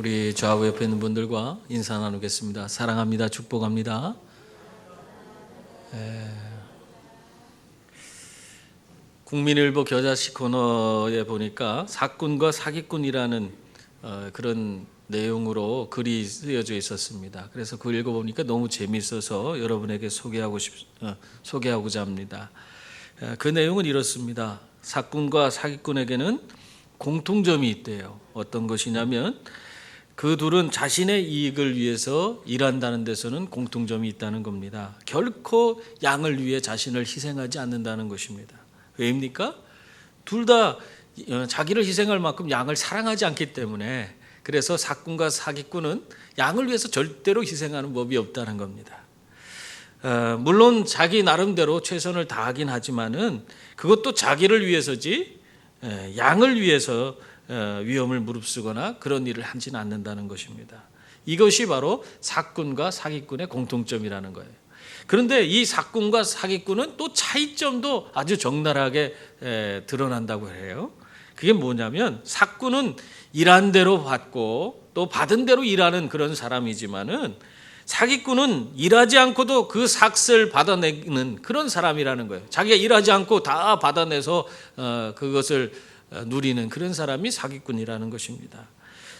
우리 좌우 옆에 있는 분들과 인사 나누겠습니다. 사랑합니다. 축복합니다. 국민일보 겨자씨 코너에 보니까 사꾼과 사기꾼이라는 그런 내용으로 글이 쓰여져 있었습니다. 그래서 그걸 읽어보니까 너무 재미있어서 여러분에게 소개하고자 합니다. 그 내용은 이렇습니다. 사꾼과 사기꾼에게는 공통점이 있대요. 어떤 것이냐면 그 둘은 자신의 이익을 위해서 일한다는 데서는 공통점이 있다는 겁니다. 결코 양을 위해 자신을 희생하지 않는다는 것입니다. 왜입니까? 둘 다 자기를 희생할 만큼 양을 사랑하지 않기 때문에, 그래서 사꾼과 사기꾼은 양을 위해서 절대로 희생하는 법이 없다는 겁니다. 물론 자기 나름대로 최선을 다하긴 하지만은 그것도 자기를 위해서지 양을 위해서 위험을 무릅쓰거나 그런 일을 하지는 않는다는 것입니다. 이것이 바로 사꾼과 사기꾼의 공통점이라는 거예요. 그런데 이 사꾼과 사기꾼은 또 차이점도 아주 적나라하게 드러난다고 해요. 그게 뭐냐면 사꾼은 일한 대로 받고 또 받은 대로 일하는 그런 사람이지만은 사기꾼은 일하지 않고도 그 삭을 받아내는 그런 사람이라는 거예요. 자기가 일하지 않고 다 받아내서 그것을 누리는 그런 사람이 사기꾼이라는 것입니다.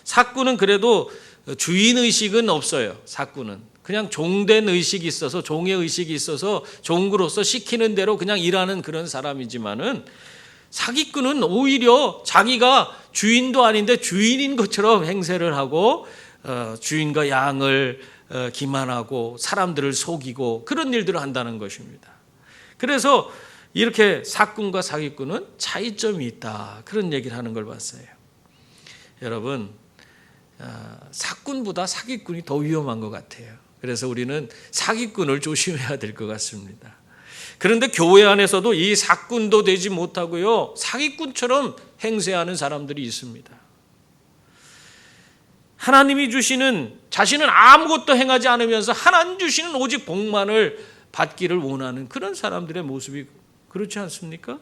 사꾼은 그래도 주인의식은 없어요. 사꾼은 그냥 종된 의식이 있어서, 종의 의식이 있어서 종으로서 시키는 대로 그냥 일하는 그런 사람이지만은, 사기꾼은 오히려 자기가 주인도 아닌데 주인인 것처럼 행세를 하고 주인과 양을 기만하고 사람들을 속이고 그런 일들을 한다는 것입니다. 그래서 이렇게 사꾼과 사기꾼은 차이점이 있다, 그런 얘기를 하는 걸 봤어요. 여러분, 사꾼보다 사기꾼이 더 위험한 것 같아요. 그래서 우리는 사기꾼을 조심해야 될 것 같습니다. 그런데 교회 안에서도 이 사꾼도 되지 못하고요, 사기꾼처럼 행세하는 사람들이 있습니다. 하나님이 주시는, 자신은 아무것도 행하지 않으면서 하나님 주시는 오직 복만을 받기를 원하는 그런 사람들의 모습이 그렇지 않습니까?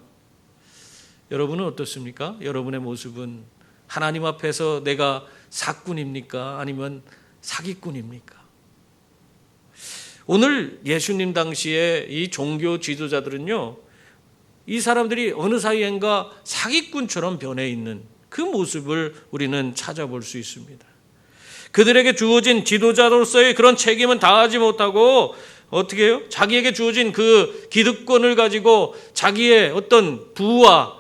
여러분은 어떻습니까? 여러분의 모습은 하나님 앞에서 내가 사꾼입니까? 아니면 사기꾼입니까? 오늘 예수님 당시에 이 종교 지도자들은요, 이 사람들이 어느 사이엔가 사기꾼처럼 변해 있는 그 모습을 우리는 찾아볼 수 있습니다. 그들에게 주어진 지도자로서의 그런 책임은 다하지 못하고 어떻게 해요? 자기에게 주어진 그 기득권을 가지고 자기의 어떤 부와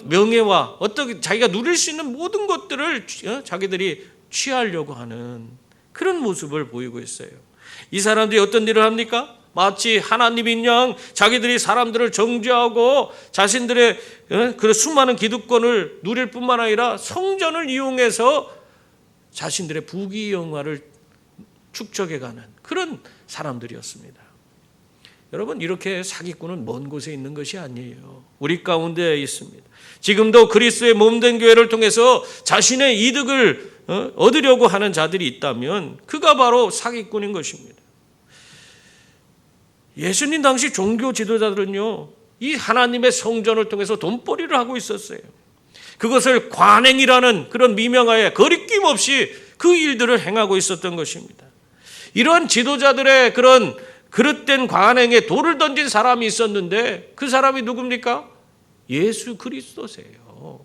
명예와 어떻게 자기가 누릴 수 있는 모든 것들을 자기들이 취하려고 하는 그런 모습을 보이고 있어요. 이 사람들이 어떤 일을 합니까? 마치 하나님인 양 자기들이 사람들을 정죄하고 자신들의 그 수많은 기득권을 누릴 뿐만 아니라 성전을 이용해서 자신들의 부귀영화를 축적해가는 그런 사람들이었습니다. 여러분, 이렇게 사기꾼은 먼 곳에 있는 것이 아니에요. 우리 가운데 있습니다. 지금도 그리스도의 몸된 교회를 통해서 자신의 이득을 얻으려고 하는 자들이 있다면 그가 바로 사기꾼인 것입니다. 예수님 당시 종교 지도자들은요, 이 하나님의 성전을 통해서 돈벌이를 하고 있었어요. 그것을 관행이라는 그런 미명하에 거리낌 없이 그 일들을 행하고 있었던 것입니다. 이러한 지도자들의 그런 그릇된 관행에 돌을 던진 사람이 있었는데 그 사람이 누굽니까? 예수 그리스도세요.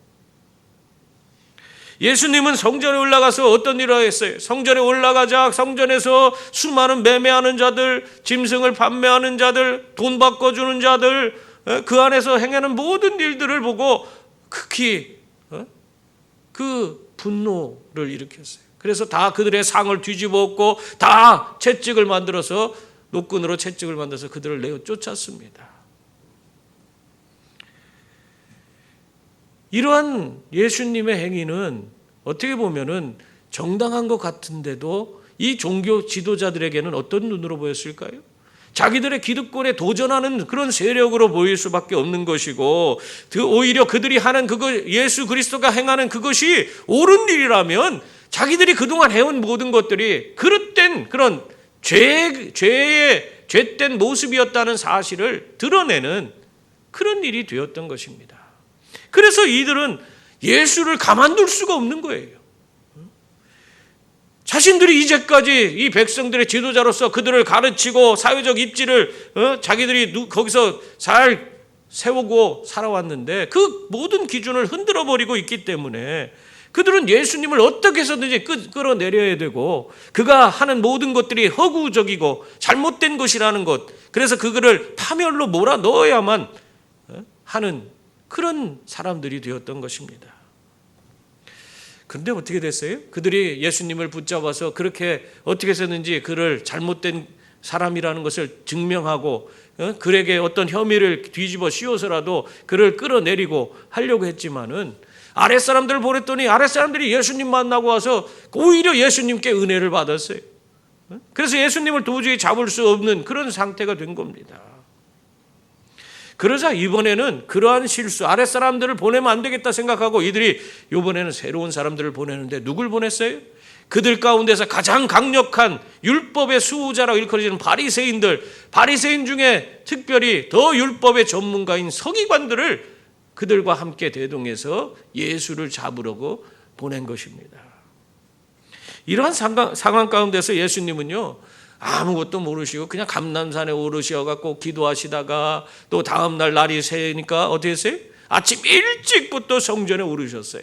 예수님은 성전에 올라가서 어떤 일을 했어요? 성전에 올라가자 성전에서 수많은 매매하는 자들, 짐승을 판매하는 자들, 돈 바꿔주는 자들, 그 안에서 행하는 모든 일들을 보고 극히 그 분노를 일으켰어요. 그래서 다 그들의 상을 뒤집어 엎고 다 채찍을 만들어서, 노끈으로 채찍을 만들어서 그들을 내어 쫓았습니다. 이러한 예수님의 행위는 어떻게 보면은 정당한 것 같은데도 이 종교 지도자들에게는 어떤 눈으로 보였을까요? 자기들의 기득권에 도전하는 그런 세력으로 보일 수밖에 없는 것이고, 오히려 그들이 하는 그거, 예수 그리스도가 행하는 그것이 옳은 일이라면 자기들이 그동안 해온 모든 것들이 그릇된 그런 죄된 모습이었다는 사실을 드러내는 그런 일이 되었던 것입니다. 그래서 이들은 예수를 가만둘 수가 없는 거예요. 자신들이 이제까지 이 백성들의 지도자로서 그들을 가르치고 사회적 입지를 자기들이 거기서 잘 세우고 살아왔는데 그 모든 기준을 흔들어 버리고 있기 때문에 그들은 예수님을 어떻게 해서든지 끌어내려야 되고 그가 하는 모든 것들이 허구적이고 잘못된 것이라는 것, 그래서 그들을 파멸로 몰아넣어야만 하는 그런 사람들이 되었던 것입니다. 그런데 어떻게 됐어요? 그들이 예수님을 붙잡아서 그렇게 어떻게 해서든지 그를 잘못된 사람이라는 것을 증명하고 그에게 어떤 혐의를 뒤집어 씌워서라도 그를 끌어내리고 하려고 했지만은 아랫사람들을 보냈더니 아랫사람들이 예수님 만나고 와서 오히려 예수님께 은혜를 받았어요. 그래서 예수님을 도저히 잡을 수 없는 그런 상태가 된 겁니다. 그러자 이번에는 그러한 실수, 아랫사람들을 보내면 안 되겠다 생각하고 이들이 이번에는 새로운 사람들을 보내는데 누굴 보냈어요? 그들 가운데서 가장 강력한 율법의 수호자라고 일컬어지는 바리새인 중에 특별히 더 율법의 전문가인 서기관들을 그들과 함께 대동해서 예수를 잡으려고 보낸 것입니다. 이러한 상황 가운데서 예수님은요, 아무것도 모르시고 그냥 감람산에 오르셔갖고 기도하시다가 또 다음날 날이 새니까 어떻게 했어요? 아침 일찍부터 성전에 오르셨어요.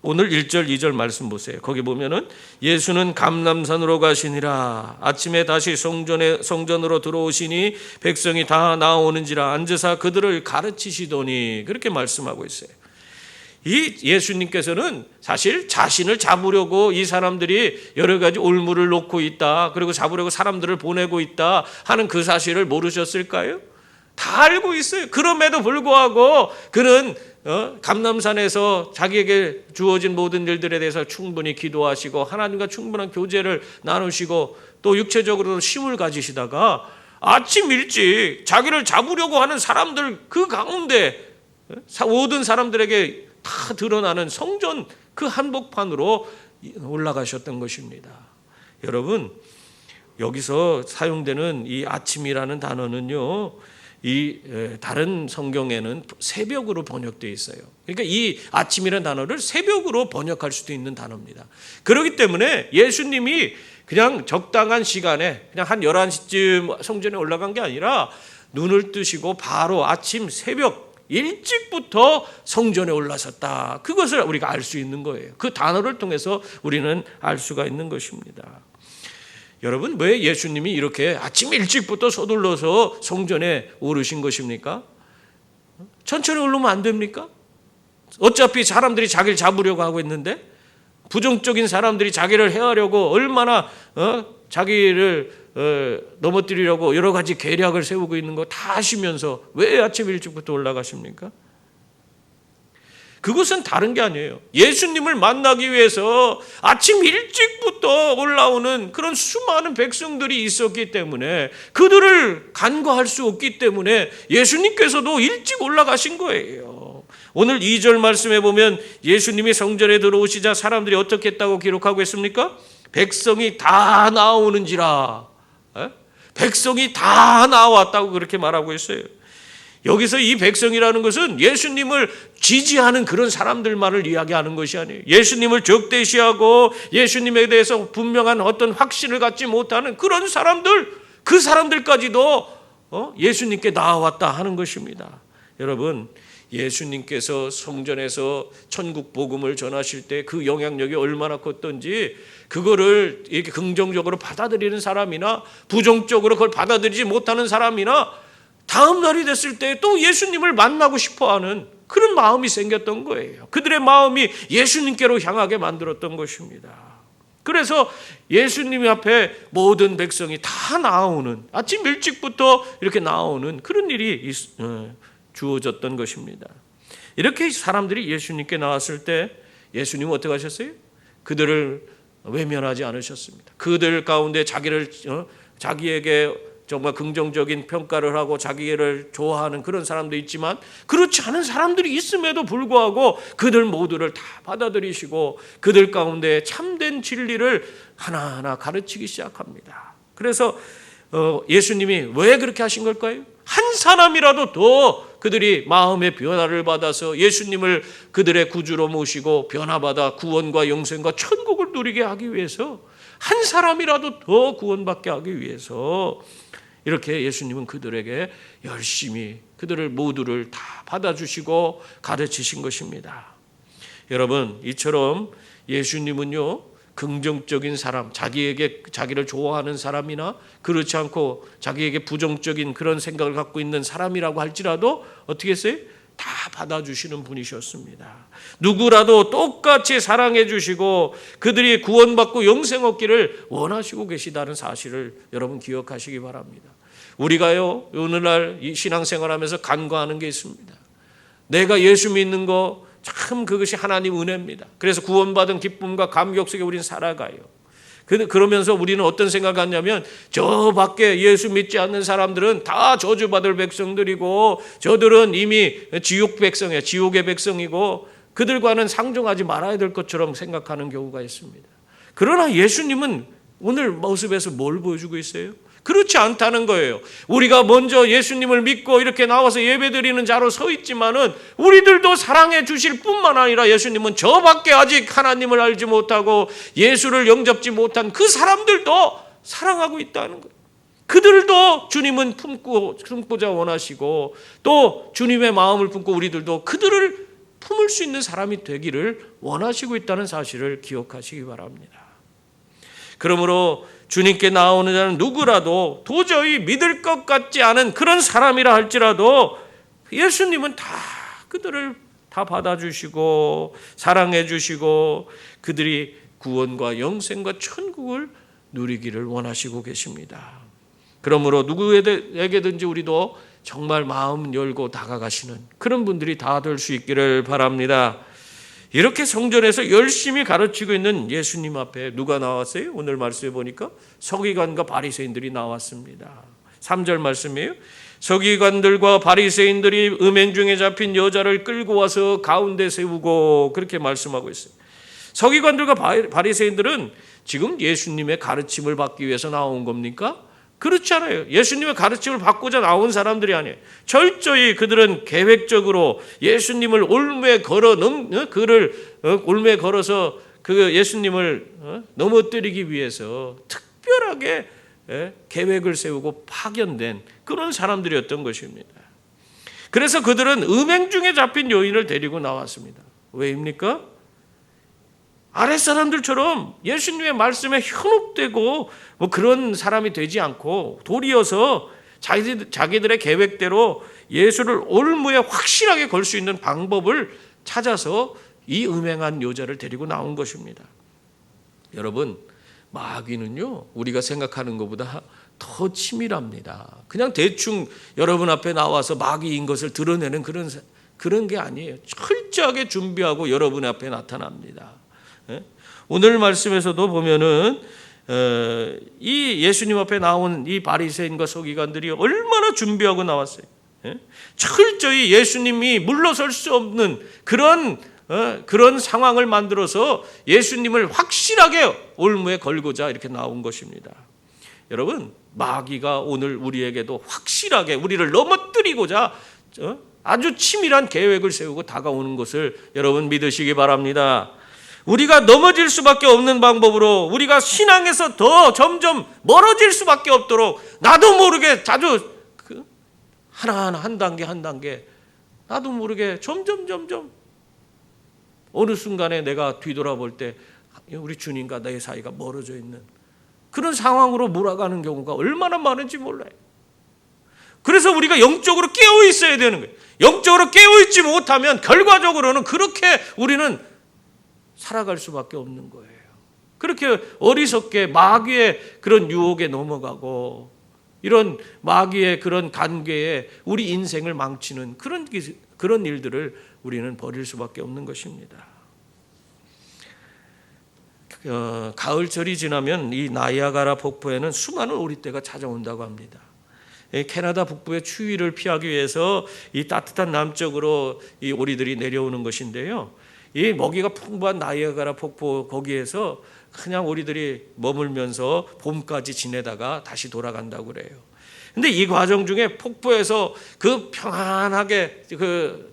오늘 1절 2절 말씀 보세요. 거기 보면은 예수는 감람산으로 가시니라. 아침에 다시 성전으로 들어오시니 백성이 다 나오는지라 앉으사 그들을 가르치시더니, 그렇게 말씀하고 있어요. 이 예수님께서는 사실 자신을 잡으려고 이 사람들이 여러 가지 올무를 놓고 있다, 그리고 잡으려고 사람들을 보내고 있다 하는 그 사실을 모르셨을까요? 다 알고 있어요. 그럼에도 불구하고 그는 감람산에서 자기에게 주어진 모든 일들에 대해서 충분히 기도하시고 하나님과 충분한 교제를 나누시고 또 육체적으로도 힘을 가지시다가 아침 일찍 자기를 잡으려고 하는 사람들 그 가운데 모든 사람들에게 다 드러나는 성전 그 한복판으로 올라가셨던 것입니다. 여러분, 여기서 사용되는 이 아침이라는 단어는요, 이 다른 성경에는 새벽으로 번역되어 있어요. 그러니까 이 아침이라는 단어를 새벽으로 번역할 수도 있는 단어입니다. 그렇기 때문에 예수님이 그냥 적당한 시간에 그냥 한 11시쯤 성전에 올라간 게 아니라 눈을 뜨시고 바로 아침 새벽 일찍부터 성전에 올라섰다. 그것을 우리가 알 수 있는 거예요. 그 단어를 통해서 우리는 알 수가 있는 것입니다. 여러분, 왜 예수님이 이렇게 아침 일찍부터 서둘러서 성전에 오르신 것입니까? 천천히 오르면 안 됩니까? 어차피 사람들이 자기를 잡으려고 하고 있는데, 부정적인 사람들이 자기를 해하려고 얼마나 자기를 넘어뜨리려고 여러 가지 계략을 세우고 있는 거 다 아시면서 왜 아침 일찍부터 올라가십니까? 그것은 다른 게 아니에요. 예수님을 만나기 위해서 아침 일찍부터 올라오는 그런 수많은 백성들이 있었기 때문에 그들을 간과할 수 없기 때문에 예수님께서도 일찍 올라가신 거예요. 오늘 2절 말씀에 보면 예수님이 성전에 들어오시자 사람들이 어떻게 했다고 기록하고 있습니까? 백성이 다 나오는지라. 백성이 다 나왔다고 그렇게 말하고 있어요. 여기서 이 백성이라는 것은 예수님을 지지하는 그런 사람들만을 이야기하는 것이 아니에요. 예수님을 적대시하고 예수님에 대해서 분명한 어떤 확신을 갖지 못하는 그런 사람들, 그 사람들까지도 예수님께 나아왔다 하는 것입니다. 여러분, 예수님께서 성전에서 천국 복음을 전하실 때 그 영향력이 얼마나 컸던지 그거를 이렇게 긍정적으로 받아들이는 사람이나 부정적으로 그걸 받아들이지 못하는 사람이나 다음 날이 됐을 때 또 예수님을 만나고 싶어하는 그런 마음이 생겼던 거예요. 그들의 마음이 예수님께로 향하게 만들었던 것입니다. 그래서 예수님 앞에 모든 백성이 다 나오는, 아침 일찍부터 이렇게 나오는 그런 일이 주어졌던 것입니다. 이렇게 사람들이 예수님께 나왔을 때 예수님은 어떻게 하셨어요? 그들을 외면하지 않으셨습니다. 그들 가운데 자기에게 정말 긍정적인 평가를 하고 자기를 좋아하는 그런 사람도 있지만 그렇지 않은 사람들이 있음에도 불구하고 그들 모두를 다 받아들이시고 그들 가운데 참된 진리를 하나하나 가르치기 시작합니다. 그래서 예수님이 왜 그렇게 하신 걸까요? 한 사람이라도 더 그들이 마음의 변화를 받아서 예수님을 그들의 구주로 모시고 변화받아 구원과 영생과 천국을 누리게 하기 위해서, 한 사람이라도 더 구원받게 하기 위해서 이렇게 예수님은 그들에게 열심히 그들을 모두를 다 받아주시고 가르치신 것입니다. 여러분, 이처럼 예수님은요, 긍정적인 사람, 자기를 좋아하는 사람이나 그렇지 않고 자기에게 부정적인 그런 생각을 갖고 있는 사람이라고 할지라도 어떻게 했어요? 다 받아주시는 분이셨습니다. 누구라도 똑같이 사랑해 주시고 그들이 구원받고 영생 얻기를 원하시고 계시다는 사실을 여러분 기억하시기 바랍니다. 우리가요, 오늘날 이 신앙생활하면서 간과하는 게 있습니다. 내가 예수 믿는 거 참 그것이 하나님 은혜입니다. 그래서 구원받은 기쁨과 감격 속에 우리는 살아가요. 그러면서 우리는 어떤 생각을 하냐면, 저 밖에 예수 믿지 않는 사람들은 다 저주받을 백성들이고 저들은 이미 지옥 백성이에요. 지옥의 백성이고 그들과는 상종하지 말아야 될 것처럼 생각하는 경우가 있습니다. 그러나 예수님은 오늘 모습에서 뭘 보여주고 있어요? 그렇지 않다는 거예요. 우리가 먼저 예수님을 믿고 이렇게 나와서 예배드리는 자로 서 있지만은 우리들도 사랑해 주실 뿐만 아니라 예수님은 저 밖에 아직 하나님을 알지 못하고 예수를 영접지 못한 그 사람들도 사랑하고 있다는 거예요. 그들도 주님은 품고자 원하시고 또 주님의 마음을 품고 우리들도 그들을 품을 수 있는 사람이 되기를 원하시고 있다는 사실을 기억하시기 바랍니다. 그러므로 주님께 나오는 자는 누구라도 도저히 믿을 것 같지 않은 그런 사람이라 할지라도 예수님은 다 그들을 다 받아주시고 사랑해 주시고 그들이 구원과 영생과 천국을 누리기를 원하시고 계십니다. 그러므로 누구에게든지 우리도 정말 마음 열고 다가가시는 그런 분들이 다 될 수 있기를 바랍니다. 이렇게 성전에서 열심히 가르치고 있는 예수님 앞에 누가 나왔어요? 오늘 말씀에 보니까 서기관과 바리새인들이 나왔습니다. 3절 말씀이에요. 서기관들과 바리새인들이 음행 중에 잡힌 여자를 끌고 와서 가운데 세우고, 그렇게 말씀하고 있어요. 서기관들과 바리새인들은 지금 예수님의 가르침을 받기 위해서 나온 겁니까? 그렇지 않아요. 예수님의 가르침을 받고자 나온 사람들이 아니에요. 철저히 그들은 계획적으로 예수님을 올무에 걸어서 그 예수님을 넘어뜨리기 위해서 특별하게 계획을 세우고 파견된 그런 사람들이었던 것입니다. 그래서 그들은 음행 중에 잡힌 여인을 데리고 나왔습니다. 왜입니까? 아랫사람들처럼 예수님의 말씀에 현혹되고 뭐 그런 사람이 되지 않고 도리어서 자기들의 계획대로 예수를 올무에 확실하게 걸 수 있는 방법을 찾아서 이 음행한 여자를 데리고 나온 것입니다. 여러분, 마귀는요, 우리가 생각하는 것보다 더 치밀합니다. 그냥 대충 여러분 앞에 나와서 마귀인 것을 드러내는 그런 게 아니에요. 철저하게 준비하고 여러분 앞에 나타납니다. 오늘 말씀에서도 보면은 이 예수님 앞에 나온 이 바리새인과 서기관들이 얼마나 준비하고 나왔어요. 철저히 예수님이 물러설 수 없는 그런 상황을 만들어서 예수님을 확실하게 올무에 걸고자 이렇게 나온 것입니다. 여러분, 마귀가 오늘 우리에게도 확실하게 우리를 넘어뜨리고자 아주 치밀한 계획을 세우고 다가오는 것을 여러분 믿으시기 바랍니다. 우리가 넘어질 수밖에 없는 방법으로 우리가 신앙에서 더 점점 멀어질 수밖에 없도록 나도 모르게 자주 하나하나 한 단계 나도 모르게 점점 어느 순간에 내가 뒤돌아볼 때 우리 주님과 내 사이가 멀어져 있는 그런 상황으로 몰아가는 경우가 얼마나 많은지 몰라요. 그래서 우리가 영적으로 깨어 있어야 되는 거예요. 영적으로 깨어 있지 못하면 결과적으로는 그렇게 우리는 살아갈 수밖에 없는 거예요. 그렇게 어리석게 마귀의 그런 유혹에 넘어가고 이런 마귀의 그런 관계에 우리 인생을 망치는 그런 일들을 우리는 벌일 수밖에 없는 것입니다. 가을철이 지나면 이 나이아가라 폭포에는 수많은 오리떼가 찾아온다고 합니다. 캐나다 북부의 추위를 피하기 위해서 이 따뜻한 남쪽으로 이 오리들이 내려오는 것인데요. 이 먹이가 풍부한 나이아가라 폭포 거기에서 그냥 오리들이 머물면서 봄까지 지내다가 다시 돌아간다고 그래요. 근데 이 과정 중에 폭포에서 그 평안하게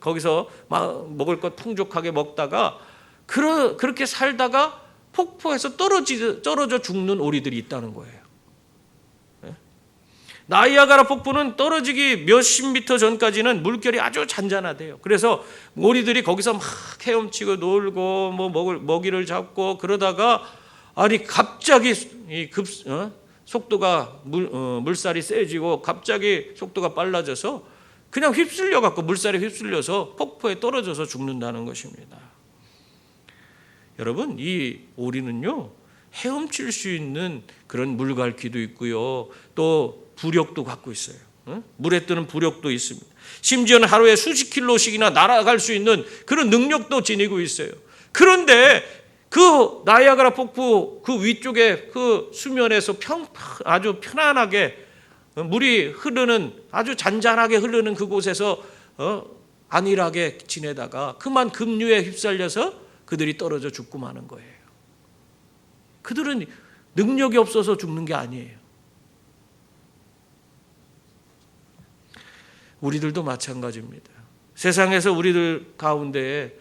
거기서 먹을 것 풍족하게 먹다가 그렇게 살다가 폭포에서 떨어져 죽는 오리들이 있다는 거예요. 나이아가라 폭포는 떨어지기 몇십 미터 전까지는 물결이 아주 잔잔하대요. 그래서 오리들이 거기서 막 헤엄치고 놀고 먹이를 잡고 그러다가 갑자기 속도가 물살이 세지고 갑자기 속도가 빨라져서 그냥 물살에 휩쓸려서 폭포에 떨어져서 죽는다는 것입니다. 여러분, 이 오리는요 헤엄칠 수 있는 그런 물갈퀴도 있고요, 또 부력도 갖고 있어요. 물에 뜨는 부력도 있습니다. 심지어는 하루에 수십 킬로씩이나 날아갈 수 있는 그런 능력도 지니고 있어요. 그런데 그 나이아가라 폭포 그 위쪽에 그 수면에서 아주 편안하게 물이 흐르는, 아주 잔잔하게 흐르는 그곳에서 안일하게 지내다가 그만 급류에 휩쓸려서 그들이 떨어져 죽고 마는 거예요. 그들은 능력이 없어서 죽는 게 아니에요. 우리들도 마찬가지입니다. 세상에서 우리들 가운데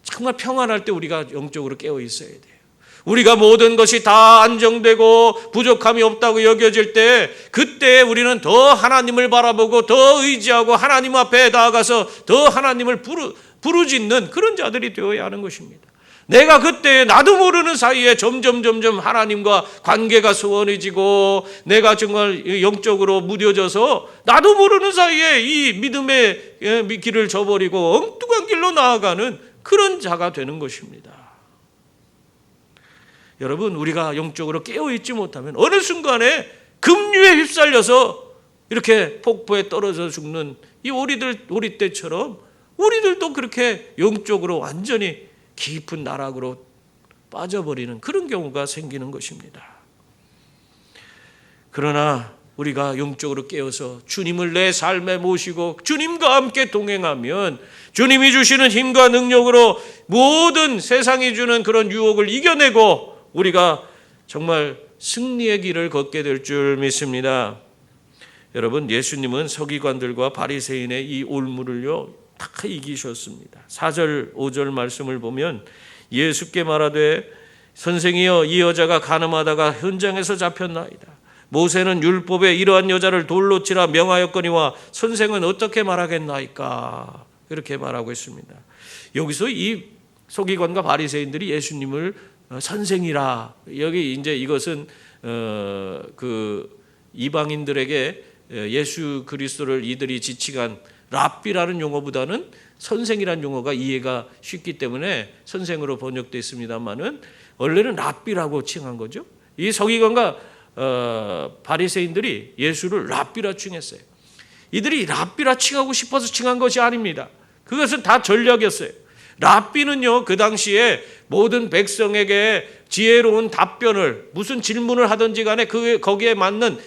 정말 평안할 때 우리가 영적으로 깨어 있어야 돼요. 우리가 모든 것이 다 안정되고 부족함이 없다고 여겨질 때, 그때 우리는 더 하나님을 바라보고 더 의지하고 하나님 앞에 나아가서 더 하나님을 부르짖는 그런 자들이 되어야 하는 것입니다. 내가 그때 나도 모르는 사이에 점점 하나님과 관계가 소원해지고 내가 정말 영적으로 무뎌져서 나도 모르는 사이에 이 믿음의 길을 저버리고 엉뚱한 길로 나아가는 그런 자가 되는 것입니다. 여러분, 우리가 영적으로 깨어있지 못하면 어느 순간에 급류에 휩쓸려서 이렇게 폭포에 떨어져 죽는 이 오리 떼처럼 우리들도 그렇게 영적으로 완전히 깊은 나락으로 빠져버리는 그런 경우가 생기는 것입니다. 그러나 우리가 영적으로 깨어서 주님을 내 삶에 모시고 주님과 함께 동행하면 주님이 주시는 힘과 능력으로 모든 세상이 주는 그런 유혹을 이겨내고 우리가 정말 승리의 길을 걷게 될 줄 믿습니다. 여러분, 예수님은 서기관들과 바리새인의 이 올무를요 다 이기셨습니다. 4절 5절 말씀을 보면 예수께 말하되 선생이여, 이 여자가 간음하다가 현장에서 잡혔나이다. 모세는 율법에 이러한 여자를 돌로 치라 명하였거니와 선생은 어떻게 말하겠나이까? 이렇게 말하고 있습니다. 여기서 이 서기관과 바리새인들이 예수님을 선생이라, 여기 이제 이것은 그 이방인들에게 예수 그리스도를 이들이 지칭한 랍비라는 용어보다는 선생이라는 용어가 이해가 쉽기 때문에 선생으로 번역되어 있습니다만은 원래는 랍비라고 칭한 거죠. 이 서기관과 바리새인들이 예수를 랍비라 칭했어요. 이들이 랍비라 칭하고 싶어서 칭한 것이 아닙니다. 그것은 다 전략이었어요. 랍비는요, 그 당시에 모든 백성에게 지혜로운 답변을, 무슨 질문을 하든지 간에 거기에 맞는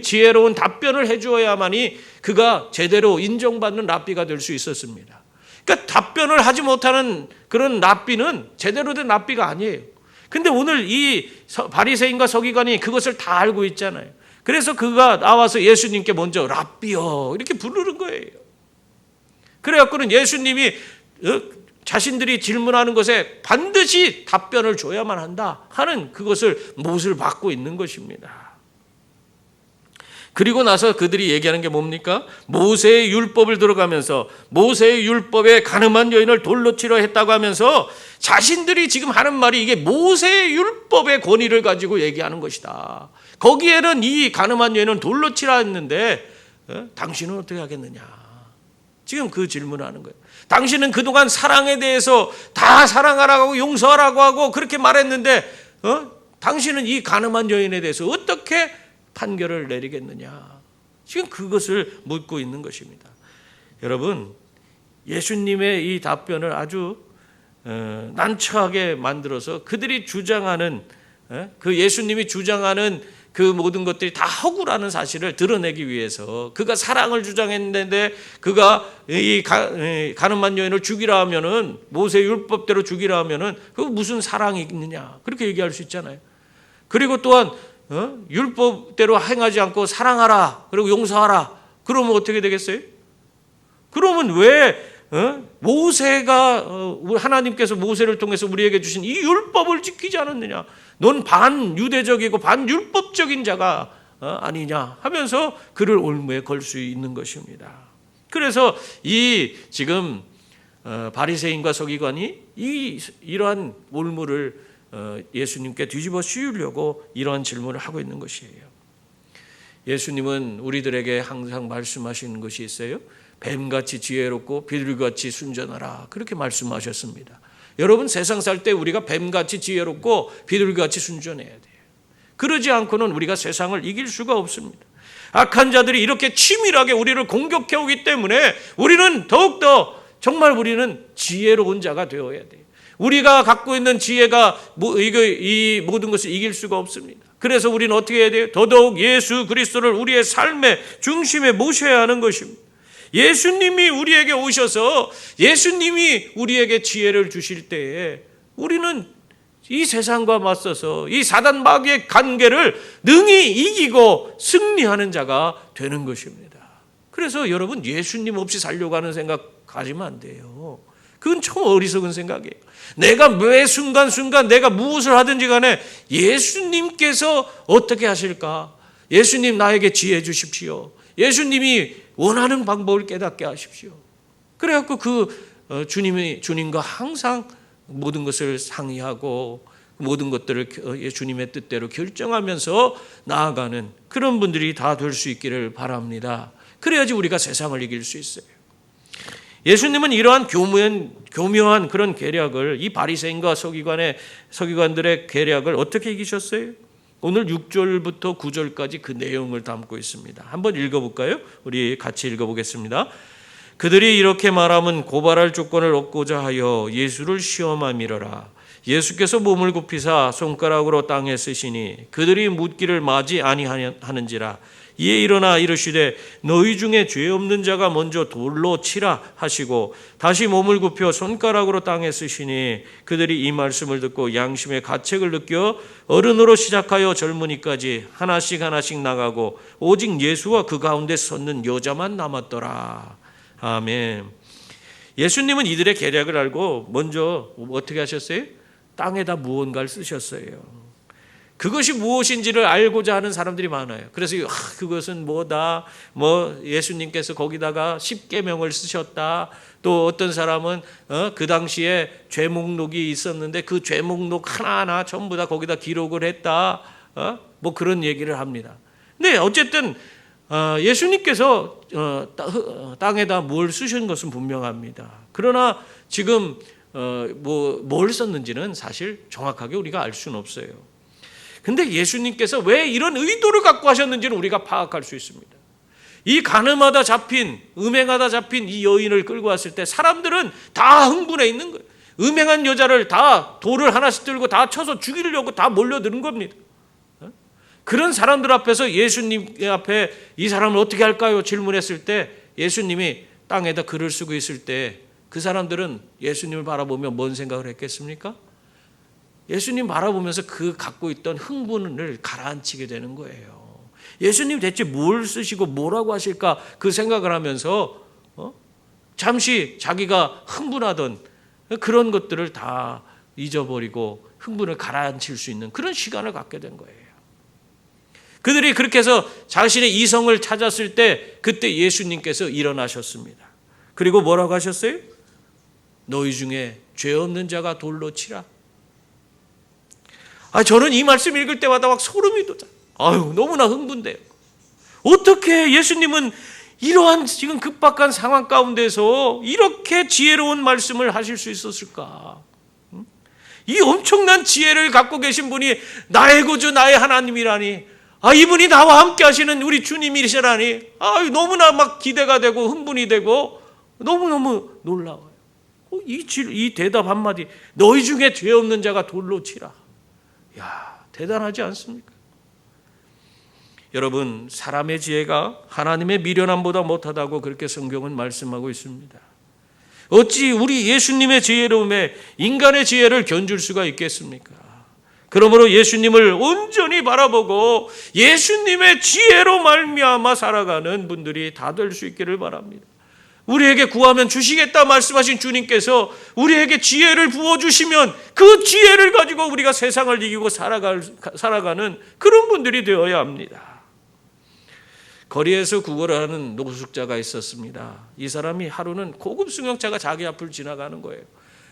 지혜로운 답변을 해주어야만이 그가 제대로 인정받는 랍비가 될 수 있었습니다. 그러니까 답변을 하지 못하는 그런 랍비는 제대로 된 랍비가 아니에요. 근데 오늘 이 바리새인과 서기관이 그것을 다 알고 있잖아요. 그래서 그가 나와서 예수님께 먼저 랍비요 이렇게 부르는 거예요. 그래갖고는 예수님이 자신들이 질문하는 것에 반드시 답변을 줘야만 한다 하는 그것을 못을 받고 있는 것입니다. 그리고 나서 그들이 얘기하는 게 뭡니까? 모세의 율법을 들어가면서 모세의 율법에 간음한 여인을 돌로 치려 했다고 하면서 자신들이 지금 하는 말이 이게 모세의 율법의 권위를 가지고 얘기하는 것이다. 거기에는 이 간음한 여인은 돌로 치라 했는데 당신은 어떻게 하겠느냐? 지금 그 질문을 하는 거예요. 당신은 그동안 사랑에 대해서 다 사랑하라고 하고 용서하라고 하고 그렇게 말했는데 당신은 이 간음한 여인에 대해서 어떻게 판결을 내리겠느냐? 지금 그것을 묻고 있는 것입니다. 여러분, 예수님의 이 답변을 아주 난처하게 만들어서 그들이 주장하는 그 예수님이 주장하는 그 모든 것들이 다 허구라는 사실을 드러내기 위해서 그가 사랑을 주장했는데 그가 이 간음한 여인을 죽이라 하면은 모세 율법대로 죽이라 하면은 그 무슨 사랑이 있느냐 그렇게 얘기할 수 있잖아요. 그리고 또한 율법대로 행하지 않고 사랑하라, 그리고 용서하라. 그러면 어떻게 되겠어요? 그러면 왜 모세가 하나님께서 모세를 통해서 우리에게 주신 이 율법을 지키지 않았느냐? 넌 반유대적이고 반율법적인 자가 아니냐 하면서 그를 올무에 걸 수 있는 것입니다. 그래서 이 지금 바리새인과 서기관이 이러한 올무를 예수님께 뒤집어 씌우려고 이러한 질문을 하고 있는 것이에요. 예수님은 우리들에게 항상 말씀하시는 것이 있어요. 뱀같이 지혜롭고 비둘기같이 순전하라, 그렇게 말씀하셨습니다. 여러분, 세상 살 때 우리가 뱀같이 지혜롭고 비둘기같이 순전해야 돼요. 그러지 않고는 우리가 세상을 이길 수가 없습니다. 악한 자들이 이렇게 치밀하게 우리를 공격해 오기 때문에 우리는 더욱더 정말 우리는 지혜로운 자가 되어야 돼요. 우리가 갖고 있는 지혜가 이 모든 것을 이길 수가 없습니다. 그래서 우리는 어떻게 해야 돼요? 더더욱 예수 그리스도를 우리의 삶의 중심에 모셔야 하는 것입니다. 예수님이 우리에게 오셔서 예수님이 우리에게 지혜를 주실 때에 우리는 이 세상과 맞서서 이 사단 마귀의 관계를 능히 이기고 승리하는 자가 되는 것입니다. 그래서 여러분, 예수님 없이 살려고 하는 생각 가지면 안 돼요. 그건 참 어리석은 생각이에요. 내가 매 순간순간 내가 무엇을 하든지 간에 예수님께서 어떻게 하실까? 예수님 나에게 지혜 주십시오. 예수님이 원하는 방법을 깨닫게 하십시오. 그래갖고 주님과 항상 모든 것을 상의하고 모든 것들을 주님의 뜻대로 결정하면서 나아가는 그런 분들이 다 될 수 있기를 바랍니다. 그래야지 우리가 세상을 이길 수 있어요. 예수님은 이러한 교묘한 그런 계략을, 이 바리새인과 서기관들의 계략을 어떻게 이기셨어요? 오늘 6절부터 9절까지 그 내용을 담고 있습니다. 한번 읽어볼까요? 우리 같이 읽어보겠습니다. 그들이 이렇게 말하면 고발할 조건을 얻고자 하여 예수를 시험함이러라. 예수께서 몸을 굽히사 손가락으로 땅에 쓰시니 그들이 묻기를 마지 아니하는지라. 이에 일어나 이르시되 너희 중에 죄 없는 자가 먼저 돌로 치라 하시고 다시 몸을 굽혀 손가락으로 땅에 쓰시니 그들이 이 말씀을 듣고 양심의 가책을 느껴 어른으로 시작하여 젊은이까지 하나씩 나가고 오직 예수와 그 가운데 섰는 여자만 남았더라. 아멘. 예수님은 이들의 계략을 알고 먼저 어떻게 하셨어요? 땅에다 무언가를 쓰셨어요. 그것이 무엇인지를 알고자 하는 사람들이 많아요. 그래서 그것은 뭐다, 예수님께서 거기다가 십계명을 쓰셨다. 또 어떤 사람은 그 당시에 죄목록이 있었는데 그 죄목록 하나하나 전부 다 거기다 기록을 했다. 그런 얘기를 합니다. 근데 어쨌든 예수님께서 땅에다 뭘 쓰신 것은 분명합니다. 그러나 지금 뭘 썼는지는 사실 정확하게 우리가 알 수는 없어요. 근데 예수님께서 왜 이런 의도를 갖고 하셨는지는 우리가 파악할 수 있습니다. 이 간음하다 잡힌, 음행하다 잡힌 이 여인을 끌고 왔을 때 사람들은 다 흥분해 있는 거예요. 음행한 여자를 다 돌을 하나씩 들고 다 쳐서 죽이려고 다 몰려드는 겁니다. 그런 사람들 앞에서 예수님 앞에 이 사람을 어떻게 할까요? 질문했을 때 예수님이 땅에다 글을 쓰고 있을 때 그 사람들은 예수님을 바라보며 뭔 생각을 했겠습니까? 예수님 바라보면서 그 갖고 있던 흥분을 가라앉히게 되는 거예요. 예수님 대체 뭘 쓰시고 뭐라고 하실까 그 생각을 하면서 잠시 자기가 흥분하던 그런 것들을 다 잊어버리고 흥분을 가라앉힐 수 있는 그런 시간을 갖게 된 거예요. 그들이 그렇게 해서 자신의 이성을 찾았을 때 그때 예수님께서 일어나셨습니다. 그리고 뭐라고 하셨어요? 너희 중에 죄 없는 자가 돌로 치라. 저는 이 말씀 읽을 때마다 막 소름이 돋아요. 너무나 흥분돼요. 어떻게 예수님은 이러한 지금 급박한 상황 가운데서 이렇게 지혜로운 말씀을 하실 수 있었을까? 이 엄청난 지혜를 갖고 계신 분이 나의 구주 나의 하나님이라니, 이분이 나와 함께 하시는 우리 주님이시라니, 너무나 막 기대가 되고 흥분이 되고 너무너무 놀라워요. 이 대답 한마디, 너희 중에 죄 없는 자가 돌로 치라. 대단하지 않습니까? 여러분, 사람의 지혜가 하나님의 미련함보다 못하다고 그렇게 성경은 말씀하고 있습니다. 어찌 우리 예수님의 지혜로움에 인간의 지혜를 견줄 수가 있겠습니까? 그러므로 예수님을 온전히 바라보고 예수님의 지혜로 말미암아 살아가는 분들이 다 될 수 있기를 바랍니다. 우리에게 구하면 주시겠다 말씀하신 주님께서 우리에게 지혜를 부어주시면 그 지혜를 가지고 우리가 세상을 이기고 살아가는 그런 분들이 되어야 합니다. 거리에서 구걸을 하는 노숙자가 있었습니다. 이 사람이 하루는 고급 승용차가 자기 앞을 지나가는 거예요.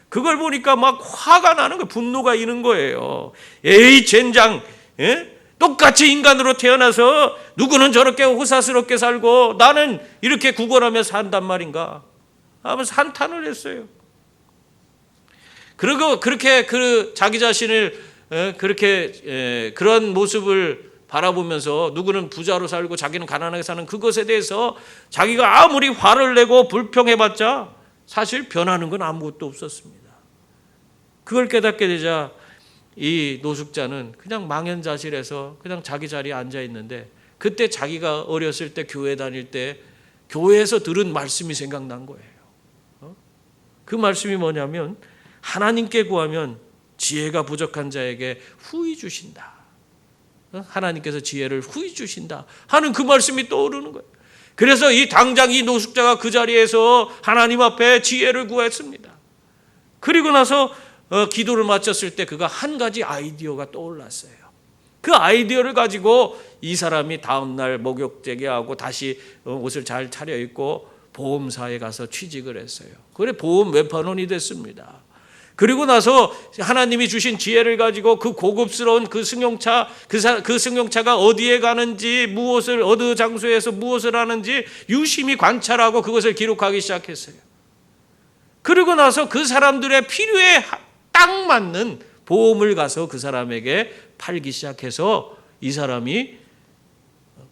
그걸 보니까 막 화가 나는 거예요. 분노가 있는 거예요. 에이 젠장, 똑같이 인간으로 태어나서 누구는 저렇게 호사스럽게 살고 나는 이렇게 구걸하며 산단 말인가 하면서 한탄을 했어요. 그리고 그렇게 자기 자신을 그렇게 그런 모습을 바라보면서 누구는 부자로 살고 자기는 가난하게 사는 그것에 대해서 자기가 아무리 화를 내고 불평해봤자 사실 변하는 건 아무것도 없었습니다. 그걸 깨닫게 되자 이 노숙자는 그냥 망연자실해서 그냥 자기 자리에 앉아 있는데 그때 자기가 어렸을 때 교회 다닐 때 교회에서 들은 말씀이 생각난 거예요. 그 말씀이 뭐냐면 하나님께 구하면 지혜가 부족한 자에게 후히 주신다. 하나님께서 지혜를 후히 주신다 하는 그 말씀이 떠오르는 거예요. 그래서 당장 이 노숙자가 그 자리에서 하나님 앞에 지혜를 구했습니다. 그리고 나서 기도를 마쳤을 때 그가 한 가지 아이디어가 떠올랐어요. 그 아이디어를 가지고 이 사람이 다음날 목욕 재개하고 다시 옷을 잘 차려입고 보험사에 가서 취직을 했어요. 그래 보험 외판원이 됐습니다. 그리고 나서 하나님이 주신 지혜를 가지고 그 고급스러운 그 승용차, 그 승용차가 어디에 가는지, 어느 장소에서 무엇을 하는지 유심히 관찰하고 그것을 기록하기 시작했어요. 그리고 나서 그 사람들의 필요에 딱 맞는 보험을 가서 그 사람에게 팔기 시작해서 이 사람이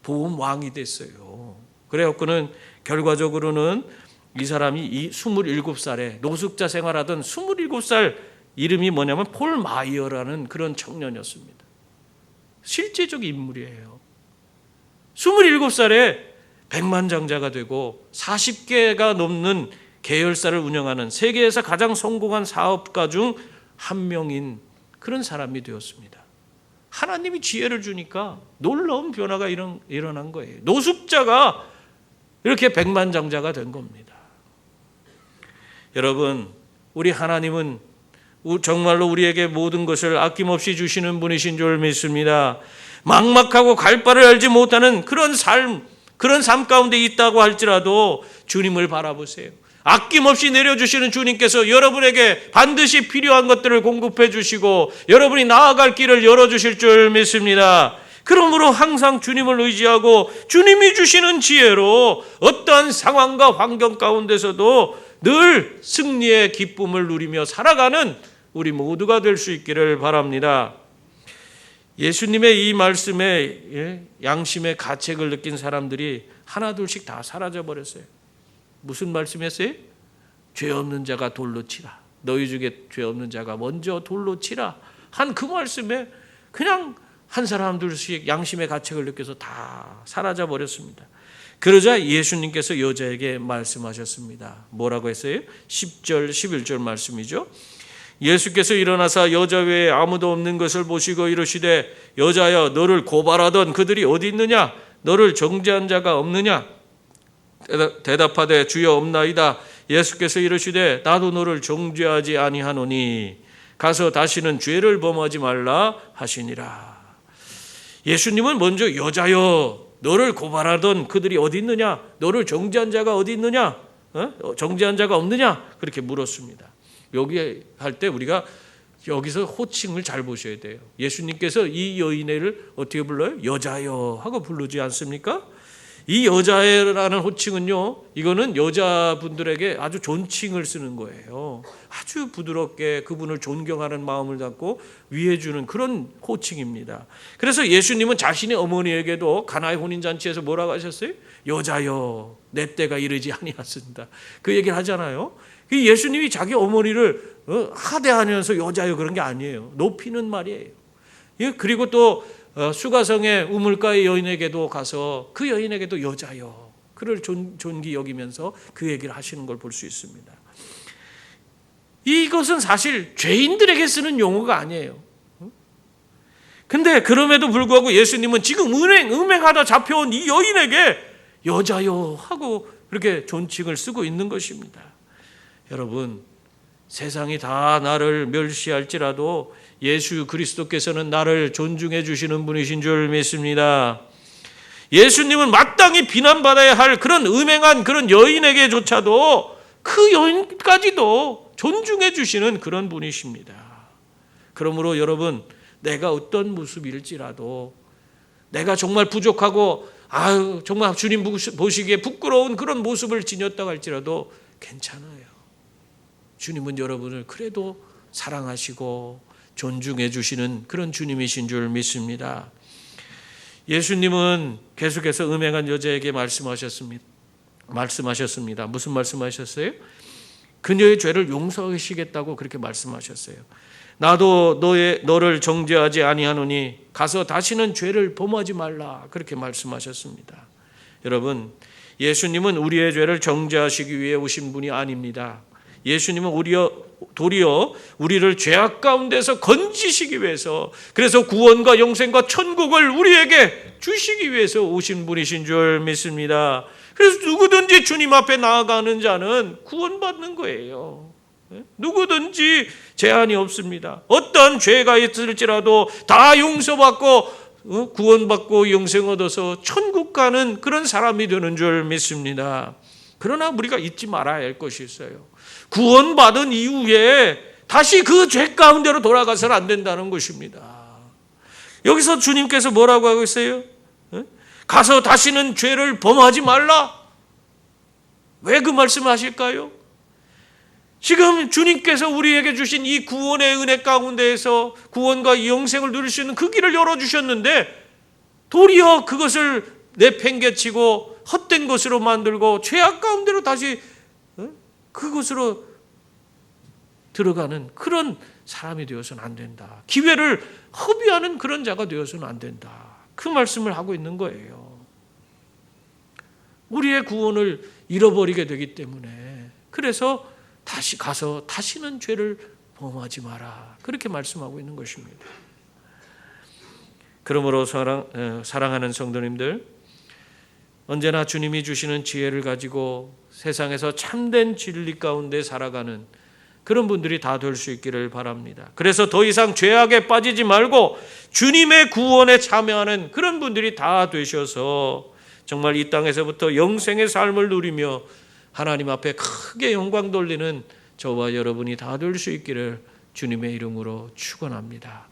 보험 왕이 됐어요. 그래갖고는 결과적으로는 이 사람이 27살에 노숙자 생활하던 27살 이름이 뭐냐면 폴 마이어라는 그런 청년이었습니다. 실제적 인물이에요. 27살에 백만장자가 되고 40개가 넘는 계열사를 운영하는 세계에서 가장 성공한 사업가 중 한 명인 그런 사람이 되었습니다. 하나님이 지혜를 주니까 놀라운 변화가 일어난 거예요. 노숙자가 이렇게 백만장자가 된 겁니다. 여러분, 우리 하나님은 정말로 우리에게 모든 것을 아낌없이 주시는 분이신 줄 믿습니다. 막막하고 갈 바를 알지 못하는 그런 삶 가운데 있다고 할지라도 주님을 바라보세요. 아낌없이 내려주시는 주님께서 여러분에게 반드시 필요한 것들을 공급해 주시고 여러분이 나아갈 길을 열어주실 줄 믿습니다. 그러므로 항상 주님을 의지하고 주님이 주시는 지혜로 어떠한 상황과 환경 가운데서도 늘 승리의 기쁨을 누리며 살아가는 우리 모두가 될 수 있기를 바랍니다. 예수님의 이 말씀에 양심의 가책을 느낀 사람들이 하나둘씩 다 사라져버렸어요. 무슨 말씀이었어요? 죄 없는 자가 돌로 치라. 너희 중에 죄 없는 자가 먼저 돌로 치라. 한 그 말씀에 그냥 한 사람 둘씩 양심의 가책을 느껴서 다 사라져 버렸습니다. 그러자 예수님께서 여자에게 말씀하셨습니다. 뭐라고 했어요? 10절 11절 말씀이죠. 예수께서 일어나사 여자 외에 아무도 없는 것을 보시고 이르시되 여자여 너를 고발하던 그들이 어디 있느냐? 너를 정죄한 자가 없느냐? 대답하되 주여 없나이다. 예수께서 이르시되 나도 너를 정죄하지 아니하노니 가서 다시는 죄를 범하지 말라 하시니라. 예수님은 먼저 여자여 너를 고발하던 그들이 어디 있느냐? 너를 정죄한 자가 어디 있느냐? 정죄한 자가 없느냐? 그렇게 물었습니다. 여기 할 때 우리가 여기서 호칭을 잘 보셔야 돼요. 예수님께서 이 여인을 어떻게 불러요? 여자여 하고 부르지 않습니까? 이 여자라는 호칭은요, 이거는 여자분들에게 아주 존칭을 쓰는 거예요. 아주 부드럽게 그분을 존경하는 마음을 갖고 위해주는 그런 호칭입니다. 그래서 예수님은 자신의 어머니에게도 가나의 혼인잔치에서 뭐라고 하셨어요? 여자여 내 때가 이르지 아니하였습니다. 그 얘기를 하잖아요. 예수님이 자기 어머니를 하대하면서 여자여 그런 게 아니에요. 높이는 말이에요. 그리고 또 수가성의 우물가의 여인에게도 가서 그 여인에게도 여자여 그를 존귀 여기면서 그 얘기를 하시는 걸 볼 수 있습니다. 이것은 사실 죄인들에게 쓰는 용어가 아니에요. 근데 그럼에도 불구하고 예수님은 지금 음행하다 잡혀온 이 여인에게 여자요 하고 그렇게 존칭을 쓰고 있는 것입니다. 여러분, 세상이 다 나를 멸시할지라도 예수 그리스도께서는 나를 존중해 주시는 분이신 줄 믿습니다. 예수님은 마땅히 비난받아야 할 그런 음행한 그런 여인에게조차도 그 여인까지도 존중해 주시는 그런 분이십니다. 그러므로 여러분, 내가 어떤 모습일지라도 내가 정말 부족하고 정말 주님 보시기에 부끄러운 그런 모습을 지녔다고 할지라도 괜찮아요. 주님은 여러분을 그래도 사랑하시고 존중해 주시는 그런 주님이신 줄 믿습니다. 예수님은 계속해서 음행한 여자에게 말씀하셨습니다. 무슨 말씀하셨어요? 그녀의 죄를 용서하시겠다고 그렇게 말씀하셨어요. 나도 너를 정죄하지 아니하노니 가서 다시는 죄를 범하지 말라, 그렇게 말씀하셨습니다. 여러분, 예수님은 우리의 죄를 정죄하시기 위해 오신 분이 아닙니다. 예수님은 도리어 우리를 죄악 가운데서 건지시기 위해서, 그래서 구원과 영생과 천국을 우리에게 주시기 위해서 오신 분이신 줄 믿습니다. 그래서 누구든지 주님 앞에 나아가는 자는 구원받는 거예요. 누구든지 제한이 없습니다. 어떤 죄가 있을지라도 다 용서받고 구원받고 영생 얻어서 천국 가는 그런 사람이 되는 줄 믿습니다. 그러나 우리가 잊지 말아야 할 것이 있어요. 구원받은 이후에 다시 그 죄 가운데로 돌아가서는 안 된다는 것입니다. 여기서 주님께서 뭐라고 하고 있어요? 가서 다시는 죄를 범하지 말라. 왜 그 말씀을 하실까요? 지금 주님께서 우리에게 주신 이 구원의 은혜 가운데에서 구원과 영생을 누릴 수 있는 그 길을 열어주셨는데 도리어 그것을 내팽개치고 헛된 것으로 만들고 죄악 가운데로 다시 그것으로 들어가는 그런 사람이 되어서는 안 된다. 기회를 허비하는 그런 자가 되어서는 안 된다. 그 말씀을 하고 있는 거예요. 우리의 구원을 잃어버리게 되기 때문에, 그래서 다시 가서 다시는 죄를 범하지 마라, 그렇게 말씀하고 있는 것입니다. 그러므로 사랑하는 성도님들, 언제나 주님이 주시는 지혜를 가지고 세상에서 참된 진리 가운데 살아가는 그런 분들이 다 될 수 있기를 바랍니다. 그래서 더 이상 죄악에 빠지지 말고 주님의 구원에 참여하는 그런 분들이 다 되셔서 정말 이 땅에서부터 영생의 삶을 누리며 하나님 앞에 크게 영광 돌리는 저와 여러분이 다 될 수 있기를 주님의 이름으로 축원합니다.